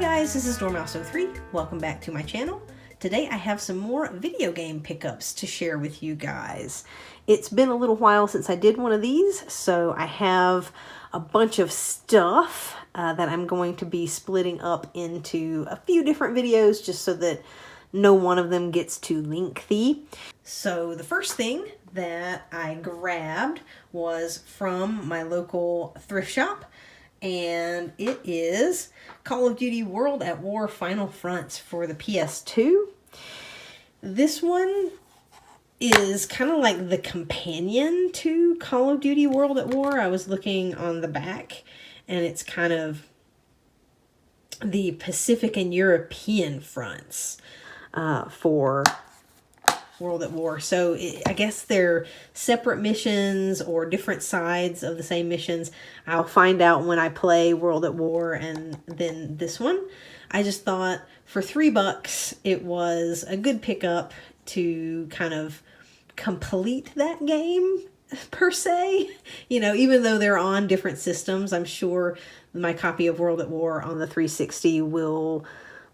guys, this is Dormouse03. Welcome back to my channel. Today I have some more video game pickups to share with you guys. It's been a little while since I did one of these, so I have a bunch of stuff that I'm going to be splitting up into a few different videos just so that no one of them gets too lengthy. So the first thing that I grabbed was from my local thrift shop, and it is Call of Duty World at War Final Fronts for the PS2. This one is kind of like the companion to Call of Duty World at War. I was looking on the back, and it's kind of the Pacific and European fronts for World at War. So I guess they're separate missions or different sides of the same missions. I'll find out when I play World at War and then this one. I just thought for $3 it was a good pickup to kind of complete that game per se. You know, even though they're on different systems, I'm sure my copy of World at War on the 360 will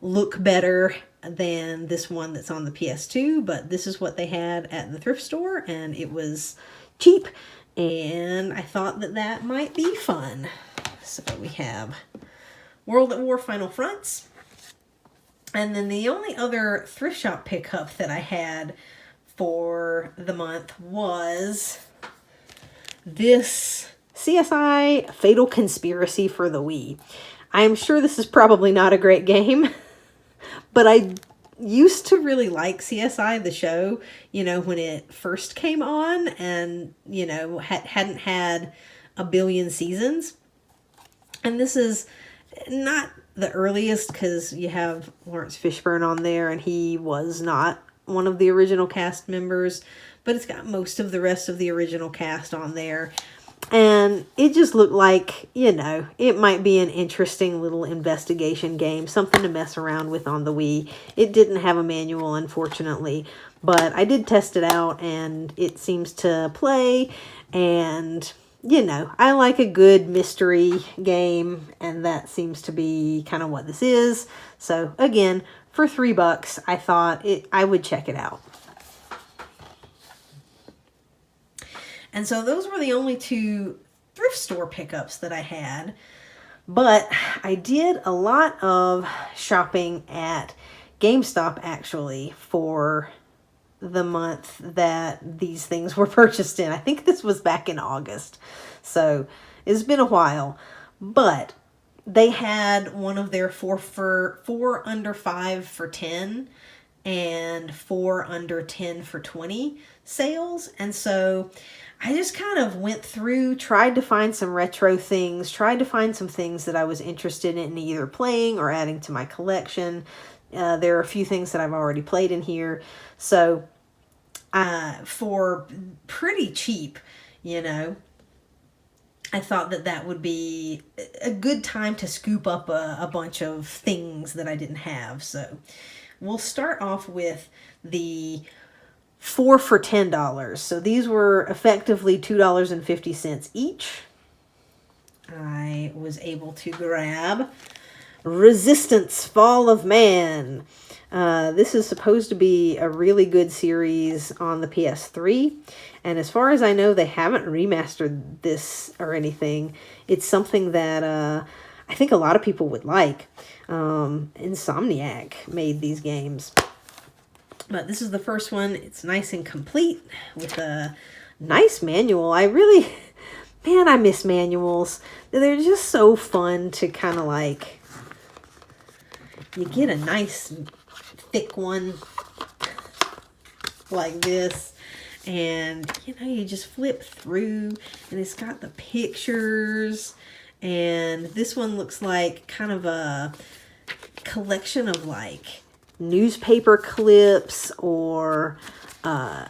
look better than this one that's on the PS2, but this is what they had at the thrift store, and it was cheap, and I thought that that might be fun. So we have World at War Final Fronts, and then the only other thrift shop pickup that I had for the month was this CSI Fatal Conspiracy for the Wii. I am sure this is probably not a great game, but I used to really like CSI, the show, you know, when it first came on and, you know, hadn't had a billion seasons. And this is not the earliest because you have Lawrence Fishburne on there and he was not one of the original cast members, but it's got most of the rest of the original cast on there. And it just looked like, you know, it might be an interesting little investigation game, something to mess around with on the Wii. It didn't have a manual, unfortunately, but I did test it out and it seems to play. And, you know, I like a good mystery game, and that seems to be kind of what this is. So again, for $3, I thought I would check it out. And so those were the only two thrift store pickups that I had. But I did a lot of shopping at Gamestop, actually, for the month that these things were purchased in. I think this was back in August. So it's been a while. But they had one of their 4 under 5 for 10 and 4 under 10 for 20 sales. And so I just kind of went through, tried to find some retro things, tried to find some things that I was interested in either playing or adding to my collection. There are a few things that I've already played in here. So for pretty cheap, you know, I thought that that would be a good time to scoop up a bunch of things that I didn't have. So we'll start off with the 4 for $10. So these were effectively $2.50 each. I was able to grab Resistance Fall of Man. This is supposed to be a really good series on the PS3. And as far as I know, they haven't remastered this or anything. It's something that I think a lot of people would like. Insomniac made these games. But this is the first one. It's nice and complete with a nice manual. Man, I miss manuals. They're just so fun to kind of like, you get a nice thick one like this, and you know, you just flip through and it's got the pictures, and this one looks like kind of a collection of like newspaper clips or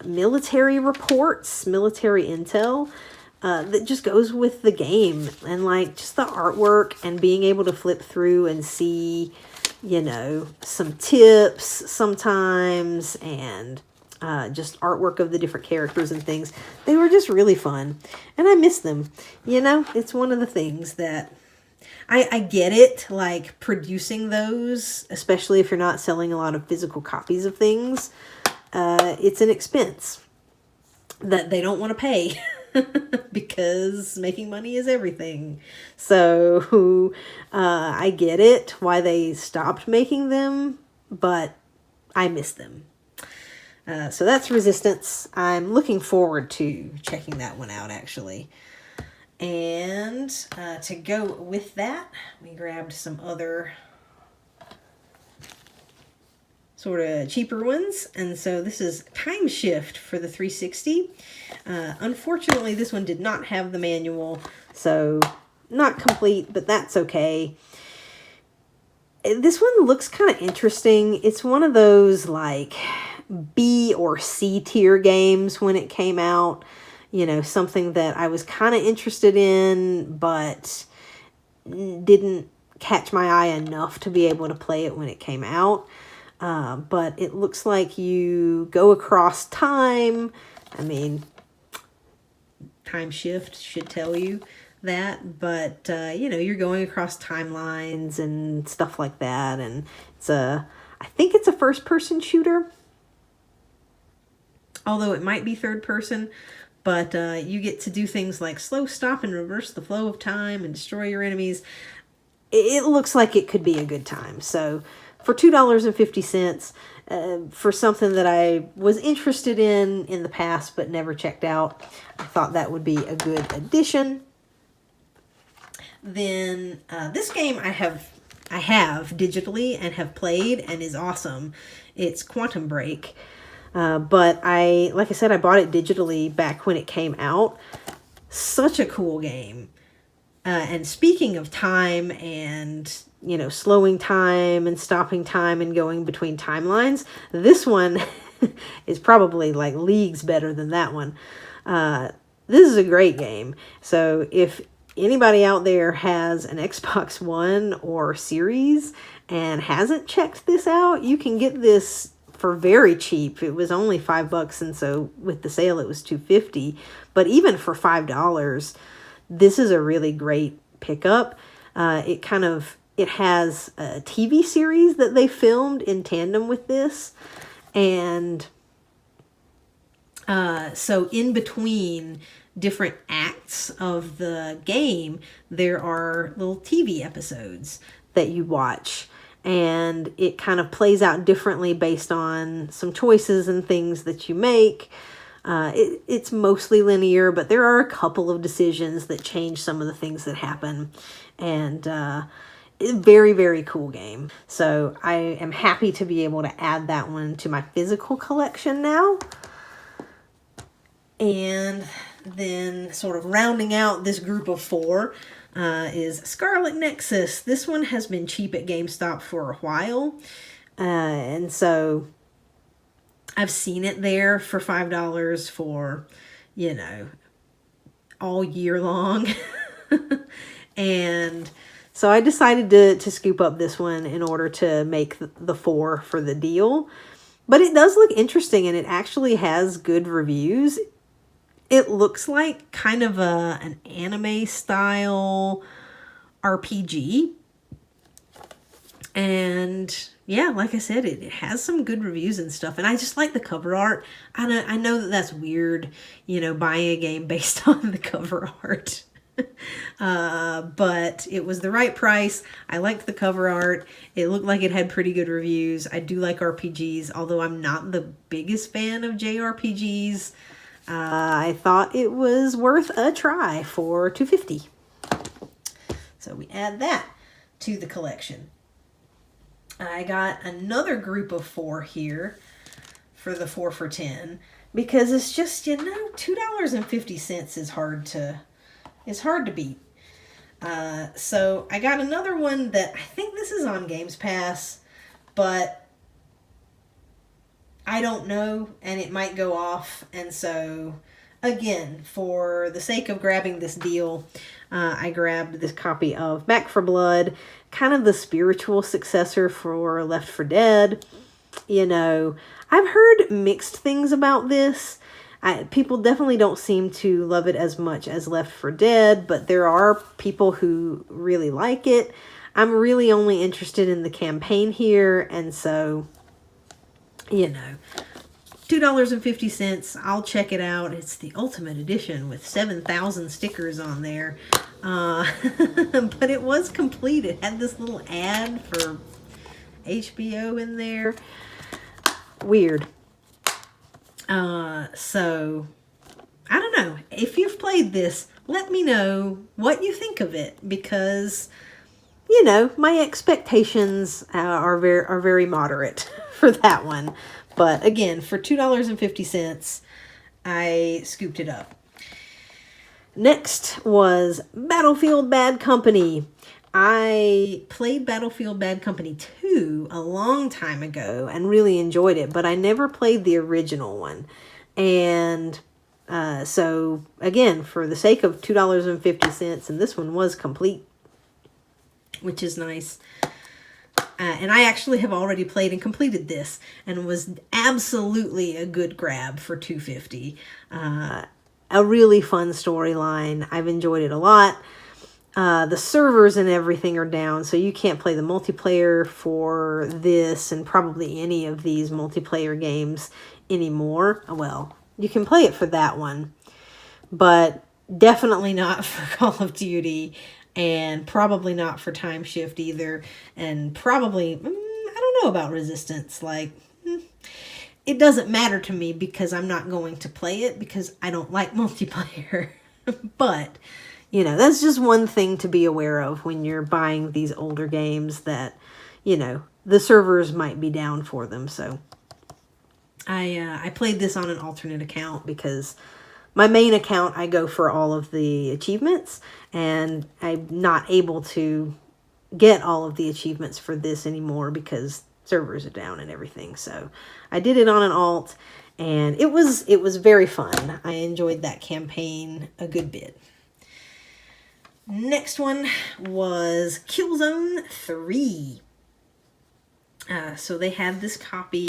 military reports, military intel that just goes with the game, and like just the artwork and being able to flip through and see, you know, some tips sometimes, and just artwork of the different characters and things. They were just really fun, and I miss them. You know, it's one of the things that I get it, like producing those, especially if you're not selling a lot of physical copies of things, it's an expense that they don't want to pay because making money is everything. So I get it why they stopped making them, but I miss them. So that's Resistance. I'm looking forward to checking that one out, actually. And to go with that, we grabbed some other sort of cheaper ones. And so this is Time Shift for the 360. Unfortunately, this one did not have the manual, so not complete, but that's okay. This one looks kind of interesting. It's one of those like B or C tier games when it came out. You know, something that I was kind of interested in, but didn't catch my eye enough to be able to play it when it came out. But it looks like you go across time. I mean, Time Shift should tell you that, but you know, you're going across timelines and stuff like that. And I think it's a first-person shooter, although it might be third person. But you get to do things like slow stop and reverse the flow of time and destroy your enemies. It looks like it could be a good time. So for $2.50, for something that I was interested in the past but never checked out, I thought that would be a good addition. Then this game I have digitally and have played and is awesome. It's Quantum Break. But like I said, I bought it digitally back when it came out. Such a cool game. And speaking of time and, you know, slowing time and stopping time and going between timelines, this one is probably like leagues better than that one. This is a great game. So if anybody out there has an Xbox One or Series and hasn't checked this out, you can get this for very cheap. It was only $5, and so with the sale it was $2.50. But even for $5, this is a really great pickup. It has a TV series that they filmed in tandem with this, and so in between different acts of the game, there are little TV episodes that you watch. And it kind of plays out differently based on some choices and things that you make. It's mostly linear, but there are a couple of decisions that change some of the things that happen. And it's a very, very cool game. So I am happy to be able to add that one to my physical collection now. And then sort of rounding out this group of four is Scarlet Nexas. This one has been cheap at GameStop for a while. And so I've seen it there for $5 for, you know, all year long. And so I decided to scoop up this one in order to make the 4 for the deal. But it does look interesting, and it actually has good reviews. It looks like kind of an anime style RPG. And yeah, like I said, it has some good reviews and stuff. And I just like the cover art. I know that that's weird, you know, buying a game based on the cover art. But it was the right price. I liked the cover art. It looked like it had pretty good reviews. I do like RPGs, although I'm not the biggest fan of JRPGs. I thought it was worth a try for $2.50. So we add that to the collection. I got another group of 4 here for the 4 for $10 because it's just, you know, $2.50 is hard to beat. So I got another one that I think this is on Games Pass, but I don't know, and it might go off. And so, again, for the sake of grabbing this deal, I grabbed this copy of Back 4 Blood, kind of the spiritual successor for Left 4 Dead. You know, I've heard mixed things about this. People definitely don't seem to love it as much as Left 4 Dead, but there are people who really like it. I'm really only interested in the campaign here, and so, you know, $2.50. I'll check it out. It's the Ultimate Edition with 7,000 stickers on there. But it was complete. It had this little ad for HBO in there. Weird. So, I don't know. If you've played this, let me know what you think of it, because, you know, my expectations are very moderate for that one. But again, for $2.50, I scooped it up. Next was Battlefield Bad Company. I played Battlefield Bad Company 2 a long time ago and really enjoyed it, but I never played the original one. And so, again, for the sake of $2.50, and this one was complete, which is nice. And I actually have already played and completed this, and was absolutely a good grab for $2.50. A really fun storyline. I've enjoyed it a lot. The servers and everything are down, so you can't play the multiplayer for this and probably any of these multiplayer games anymore. Well, you can play it for that one, but definitely not for Call of Duty, and probably not for Time Shift either, and probably, I don't know about Resistance. Like, it doesn't matter to me because I'm not going to play it because I don't like multiplayer. But, you know, that's just one thing to be aware of when you're buying these older games, that, you know, the servers might be down for them. So I played this on an alternate account because my main account, I go for all of the achievements, and I'm not able to get all of the achievements for this anymore because servers are down and everything. So I did it on an alt, and it was very fun. I enjoyed that campaign a good bit. Next one was Killzone 3. So they had this copy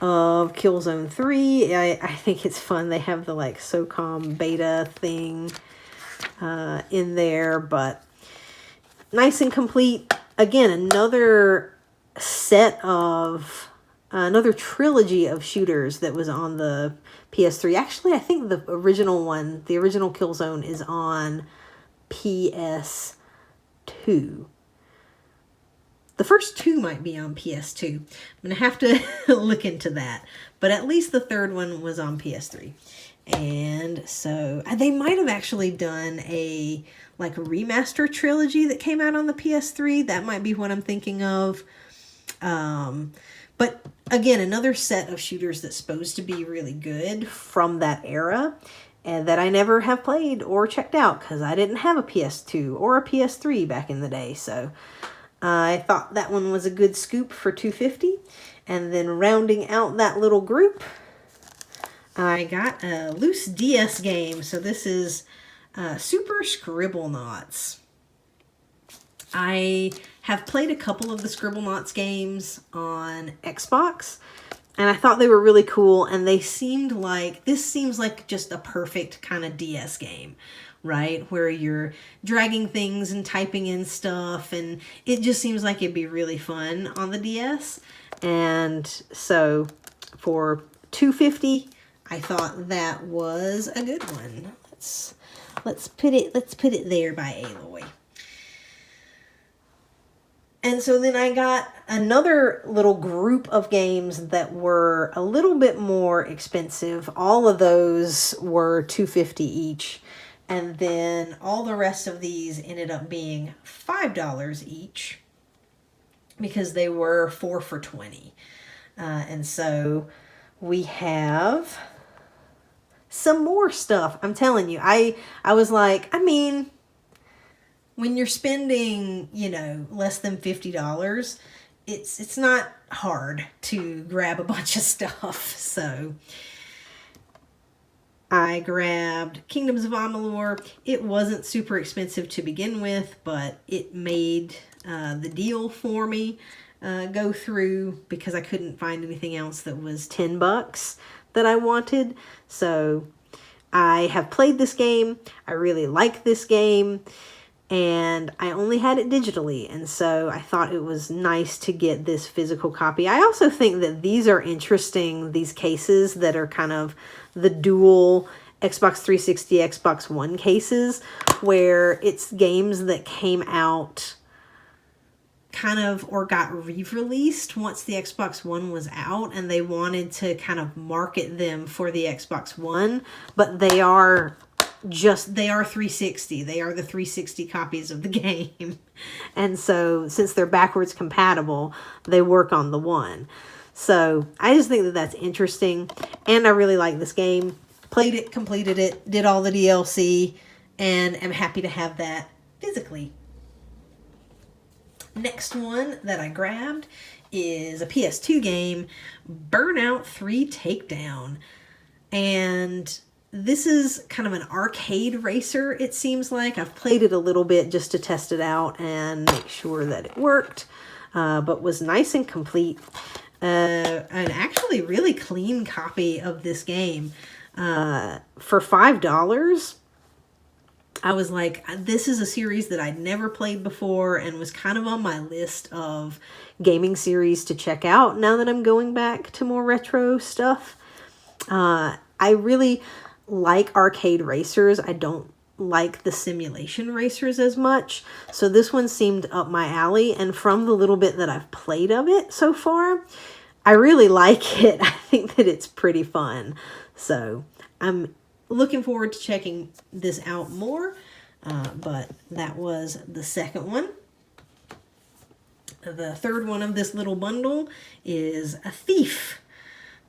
of Killzone 3. I think it's fun. They have the like SOCOM beta thing in there, but nice and complete. Again, another set of another trilogy of shooters that was on the PS3. Actually, I think the original one, the original Killzone, is on PS2. The first two might be on PS2. I'm going to have to look into that. But at least the third one was on PS3. And so they might have actually done a like a remaster trilogy that came out on the PS3. That might be what I'm thinking of. But again, another set of shooters that's supposed to be really good from that era, and that I never have played or checked out because I didn't have a PS2 or a PS3 back in the day. So I thought that one was a good scoop for $2.50. And then rounding out that little group, I got a loose DS game. So this is Super Scribble Knots. I have played a couple of the Scribble Knots games on Xbox, and I thought they were really cool, and they seemed like, this seems like just a perfect kind of DS game, right? Where you're dragging things and typing in stuff, and it just seems like it'd be really fun on the DS. And so for $2.50, I thought that was a good one. Let's put it there by Aloy. And so then I got another little group of games that were a little bit more expensive. All of those were $2.50 each. And then all the rest of these ended up being $5 each because they were 4 for $20. And so we have some more stuff. I'm telling you, I was like, I mean, when you're spending, you know, less than $50, it's not hard to grab a bunch of stuff. So I grabbed Kingdoms of Amalur. It wasn't super expensive to begin with, but it made the deal for me go through because I couldn't find anything else that was $10. that I wanted. So I have played this game. I really like this game. And I only had it digitally, and so I thought it was nice to get this physical copy. I also think that these are interesting, these cases that are kind of the dual Xbox 360, Xbox One cases, where it's games that came out kind of or got re-released once the Xbox One was out, and they wanted to kind of market them for the Xbox One, but they are 360. They are the 360 copies of the game. And so since they're backwards compatible, they work on the one. So I just think that that's interesting. And I really like this game. Played it, completed it, did all the DLC, and am happy to have that physically. Next one that I grabbed is a PS2 game, Burnout 3 Takedown. And this is kind of an arcade racer, it seems like. I've played it a little bit just to test it out and make sure that it worked, but was nice and complete. An actually really clean copy of this game. For $5, I was like, this is a series that I'd never played before and was kind of on my list of gaming series to check out now that I'm going back to more retro stuff. I really like arcade racers. I don't like the simulation racers as much. So this one seemed up my alley. And from the little bit that I've played of it so far, I really like it. I think that it's pretty fun. So I'm looking forward to checking this out more. But that was the second one. The third one of this little bundle is A Thief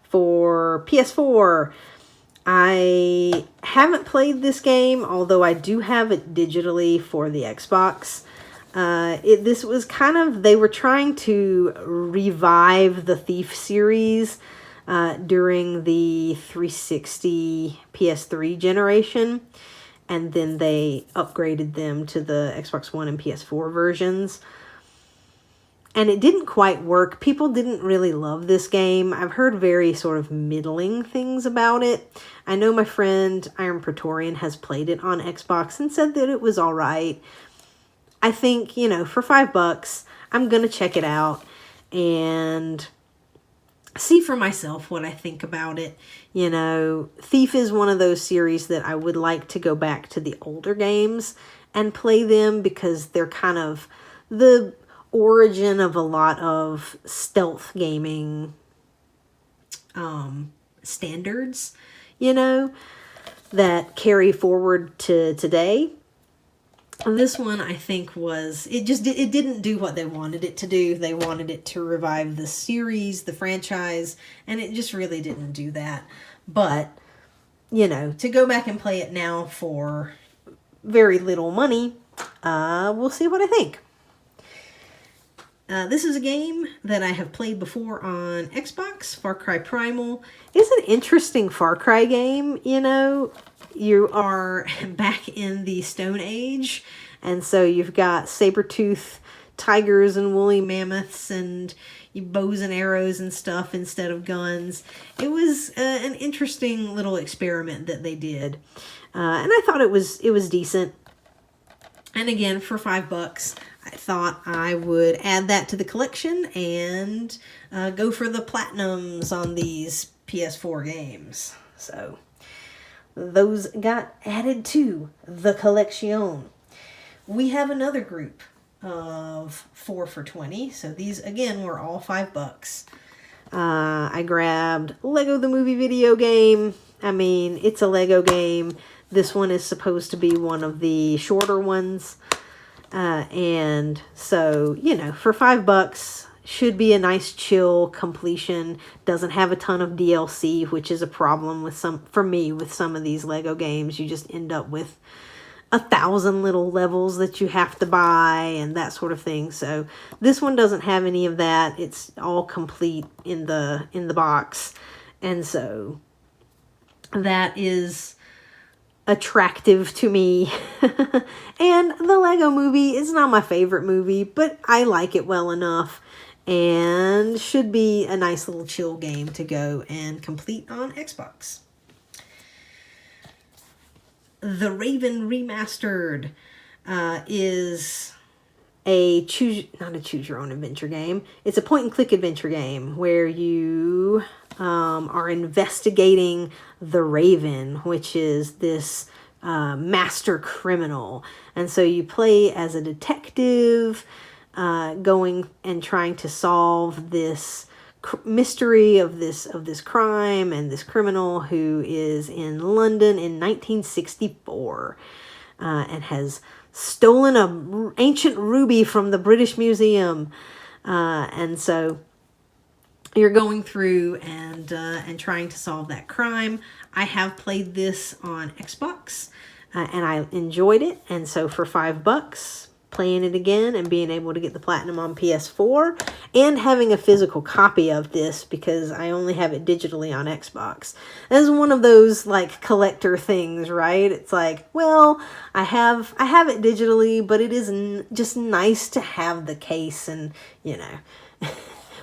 for PS4. I haven't played this game, although I do have it digitally for the Xbox. This was kind of, they were trying to revive the Thief series during the 360 PS3 generation, and then they upgraded them to the Xbox One and PS4 versions. And it didn't quite work. People didn't really love this game. I've heard very sort of middling things about it. I know my friend Iron Praetorian has played it on Xbox and said that it was all right. I think, you know, for $5, I'm going to check it out and see for myself what I think about it. You know, Thief is one of those series that I would like to go back to the older games and play them, because they're kind of the origin of a lot of stealth gaming standards, you know, that carry forward to today. This one, I think, it didn't do what they wanted it to do. They wanted it to revive the series, the franchise, and it just really didn't do that. But, you know, to go back and play it now for very little money, we'll see what I think. This is a game that I have played before on Xbox. Far Cry Primal is an interesting Far Cry game. You know, you are back in the Stone Age, and so you've got saber-tooth tigers and woolly mammoths and bows and arrows and stuff instead of guns. It was an interesting little experiment that they did, and I thought it was decent. And again, for $5, I thought I would add that to the collection and go for the platinums on these PS4 games. So those got added to the collection. We have another group of 4 for $20. So these, again, were all $5. I grabbed Lego the Movie video game. I mean, it's a Lego game. This one is supposed to be one of the shorter ones. And so, you know, for $5, should be a nice chill completion. Doesn't have a ton of DLC, which is a problem for me with some of these Lego games. You just end up with 1,000 little levels that you have to buy and that sort of thing. So this one doesn't have any of that. It's all complete in the box. And so that is attractive to me. And the Lego Movie is not my favorite movie, but I like it well enough. and should be a nice little chill game to go and complete on Xbox. The Raven Remastered is not a choose your own adventure game. It's a point and click adventure game where you are investigating the Raven, which is this master criminal. And so you play as a detective, going and trying to solve this mystery of this crime and this criminal who is in London in 1964 and has stolen an ancient ruby from the British Museum. And so you're going through and trying to solve that crime. I have played this on Xbox and I enjoyed it. And so for $5, playing it again and being able to get the platinum on PS4 and having a physical copy of this because I only have it digitally on Xbox. That's one of those like collector things, right? It's like, well, I have it digitally, but it is just nice to have the case and, you know,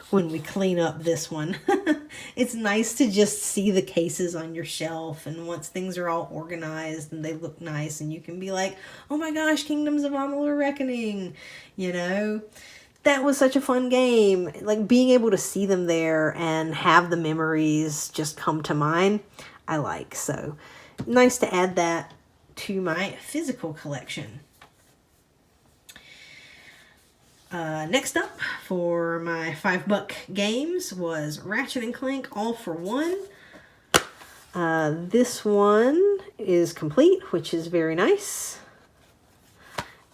when we clean up this one, it's nice to just see the cases on your shelf, and once things are all organized and they look nice and you can be like, oh my gosh, Kingdoms of Amalur Reckoning, you know, that was such a fun game. Like being able to see them there and have the memories just come to mind, I like. So nice to add that to my physical collection. Next up for my $5 games was Ratchet and Clank All for One. This one is complete, which is very nice.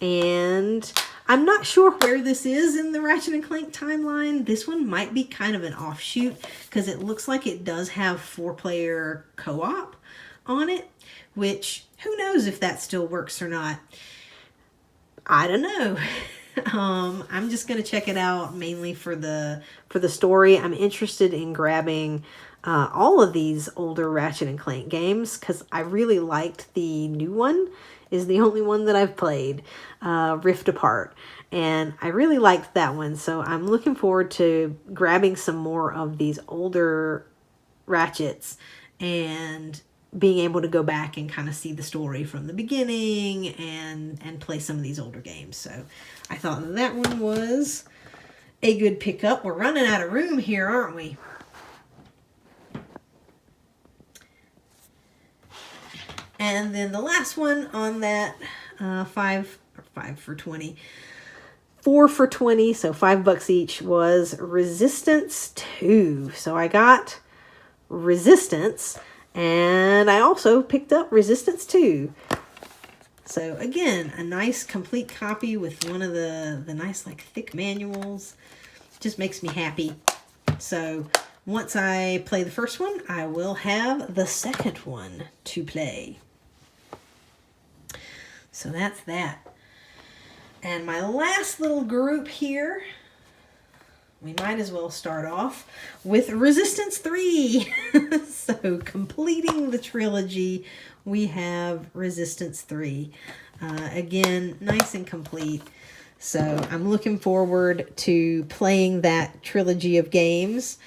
And I'm not sure where this is in the Ratchet and Clank timeline. This one might be kind of an offshoot because it looks like it does have 4-player co-op on it, which who knows if that still works or not. I don't know. I'm just going to check it out mainly for the story. I'm interested in grabbing all of these older Ratchet and Clank games because I really liked the new one. Is the only one that I've played, Rift Apart. And I really liked that one. So I'm looking forward to grabbing some more of these older Ratchets and being able to go back and kind of see the story from the beginning and play some of these older games. So I thought that one was a good pickup. We're running out of room here, aren't we? And then the last one on that 4 for $20, so $5 each, was Resistance 2. So I got Resistance, and I also picked up Resistance 2. So again, a nice complete copy with one of the nice like thick manuals. Just makes me happy. So once I play the first one, I will have the second one to play. So that's that. And my last little group here, we might as well start off with Resistance 3. So completing the trilogy, we have Resistance 3. Again, nice and complete. So I'm looking forward to playing that trilogy of games.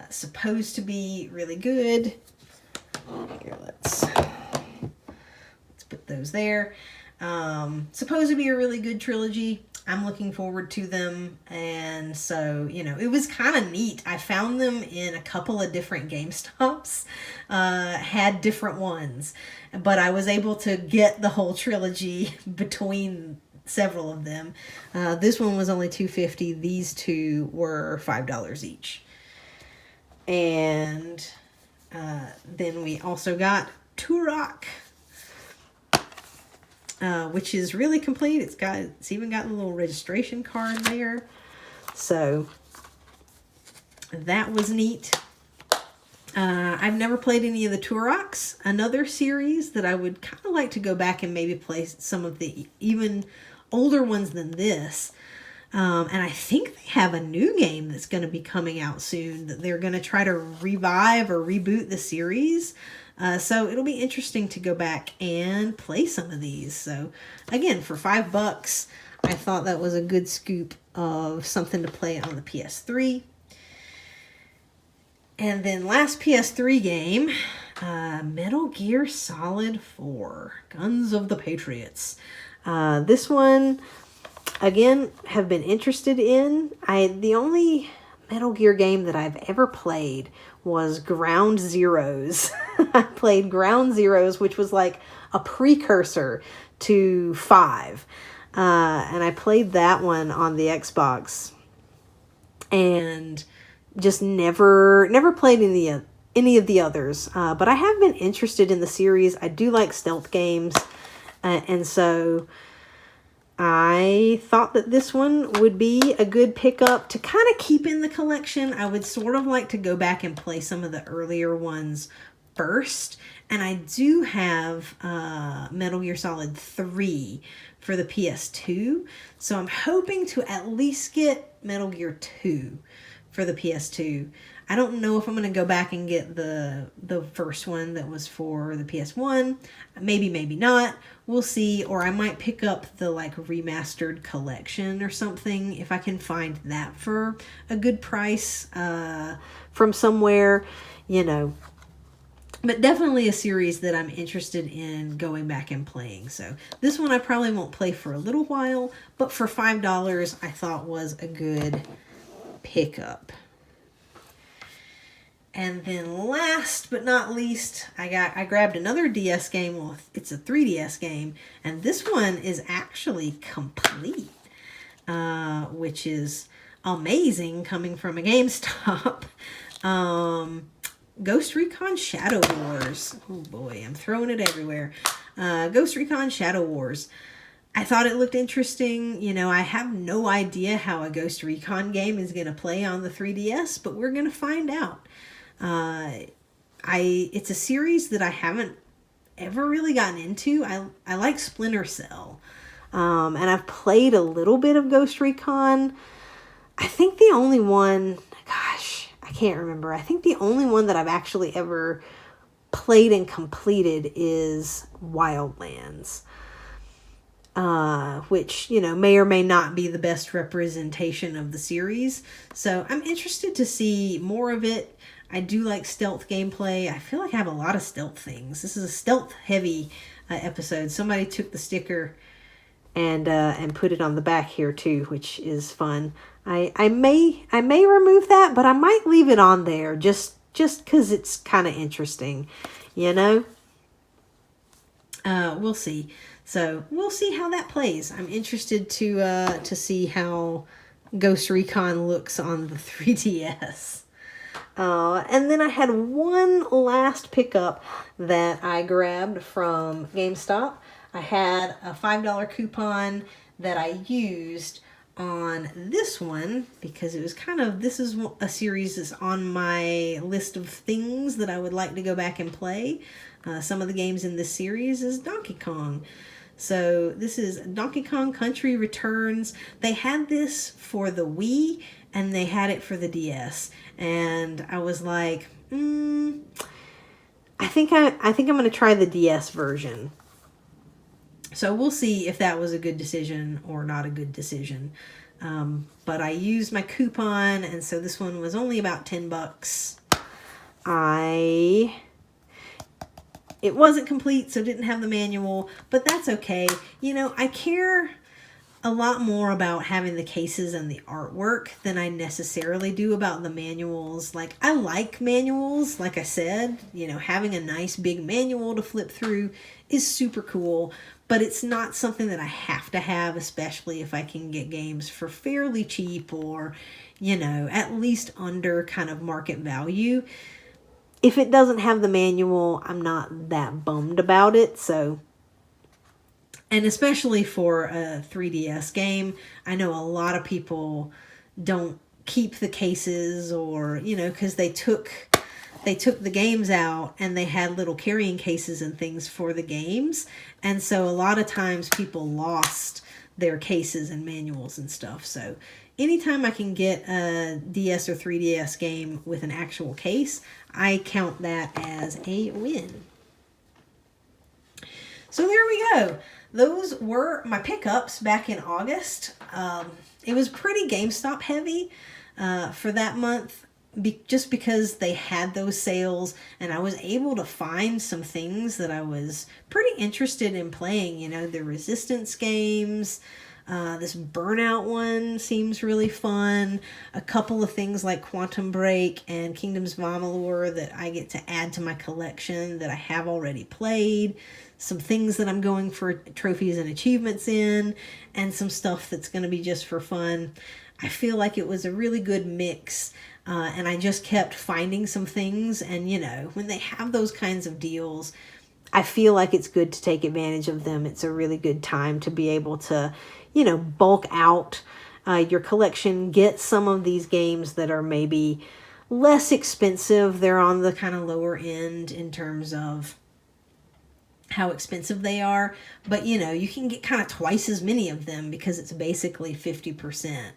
Supposed to be really good. Here, let's put those there. Supposed to be a really good trilogy. I'm looking forward to them. And so, you know, it was kind of neat. I found them in a couple of different Gamestops, had different ones, but I was able to get the whole trilogy between several of them. This one was only $2.50. These two were $5 each. And then we also got Turok, which is really complete. It's even got a little registration card there. So that was neat. I've never played any of the Turoks, another series that I would kind of like to go back and maybe play some of the even older ones than this. And I think they have a new game that's going to be coming out soon that they're going to try to revive or reboot the series. So it'll be interesting to go back and play some of these. So again, for $5, I thought that was a good scoop of something to play on the PS3. And then last PS3 game, Metal Gear Solid 4, Guns of the Patriots. This one, again, have been interested in. The only Metal Gear game that I've ever played was Ground Zeroes. I played Ground Zeroes, which was like a precursor to 5. And I played that one on the Xbox. And just never played any of the others. But I have been interested in the series. I do like stealth games. And so I thought that this one would be a good pickup to kind of keep in the collection. I would sort of like to go back and play some of the earlier ones first. And I do have Metal Gear Solid 3 for the PS2. So I'm hoping to at least get Metal Gear 2 for the PS2. I don't know if I'm going to go back and get the first one that was for the PS1. Maybe, maybe not. We'll see. Or I might pick up the like remastered collection or something if I can find that for a good price from somewhere, you know. But definitely a series that I'm interested in going back and playing. So this one I probably won't play for a little while, but for $5 I thought was a good pickup. And then last but not least, I grabbed another DS game. Well, it's a 3DS game, and this one is actually complete, which is amazing coming from a GameStop. Ghost Recon Shadow Wars. Oh boy, I'm throwing it everywhere. Ghost Recon Shadow Wars. I thought it looked interesting. You know, I have no idea how a Ghost Recon game is going to play on the 3DS, but we're going to find out. It's a series that I haven't ever really gotten into. I like Splinter Cell. And I've played a little bit of Ghost Recon. I think the only one, gosh, I can't remember. I think the only one that I've actually ever played and completed is Wildlands. Which, you know, may or may not be the best representation of the series. So I'm interested to see more of it. I do like stealth gameplay. I feel like I have a lot of stealth things. This is a stealth heavy episode. Somebody took the sticker and put it on the back here too, which is fun. I may remove that, but I might leave it on there just because it's kind of interesting, you know. We'll see. So we'll see how that plays. I'm interested to see how Ghost Recon looks on the 3DS. And then I had one last pickup that I grabbed from GameStop. I had a $5 coupon that I used on this one because it was this is a series that's on my list of things that I would like to go back and play. Some of the games in this series is Donkey Kong. So this is Donkey Kong Country Returns. They had this for the Wii and they had it for the DS. And I was like, I think I'm going to try the DS version. So we'll see if that was a good decision or not a good decision. But I used my coupon, and so this one was only about $10. It wasn't complete, so it didn't have the manual, but that's okay. You know, I care a lot more about having the cases and the artwork than I necessarily do about the manuals. Like, I like manuals, like I said, you know, having a nice big manual to flip through is super cool, but it's not something that I have to have, especially if I can get games for fairly cheap or, you know, at least under kind of market value. If it doesn't have the manual, I'm not that bummed about it, so. And especially for a 3DS game, I know a lot of people don't keep the cases or, you know, because they took the games out and they had little carrying cases and things for the games. And so a lot of times people lost their cases and manuals and stuff. So anytime I can get a DS or 3DS game with an actual case, I count that as a win. So there we go. those were my pickups back in August. It was pretty GameStop heavy for that month, just because they had those sales, and I was able to find some things that I was pretty interested in playing. You know, the Resistance games. This Burnout one seems really fun. A couple of things like Quantum Break and Kingdoms of Amalur that I get to add to my collection that I have already played. Some things that I'm going for trophies and achievements in, and some stuff that's going to be just for fun. I feel like it was a really good mix, and I just kept finding some things. And, you know, when they have those kinds of deals, I feel like it's good to take advantage of them. It's a really good time to be able to, you know, bulk out your collection, get some of these games that are maybe less expensive. They're on the kind of lower end in terms of how expensive they are, but you know, you can get kind of twice as many of them because it's basically 50%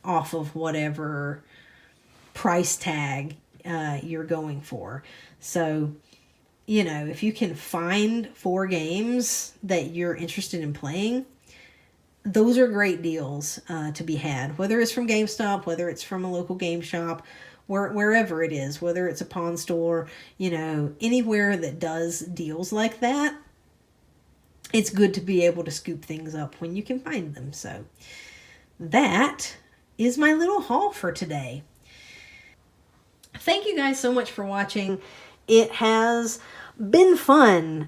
off of whatever price tag you're going for. So, you know, if you can find 4 games that you're interested in playing, those are great deals to be had, whether it's from GameStop, whether it's from a local game shop, wherever it is, whether it's a pawn store, you know, anywhere that does deals like that. It's good to be able to scoop things up when you can find them. So that is my little haul for today. Thank you guys so much for watching. It has been fun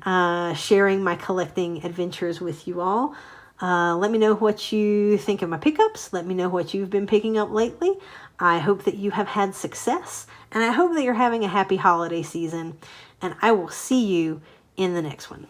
sharing my collecting adventures with you all. Let me know what you think of my pickups. Let me know what you've been picking up lately. I hope that you have had success, and I hope that you're having a happy holiday season, and I will see you in the next one.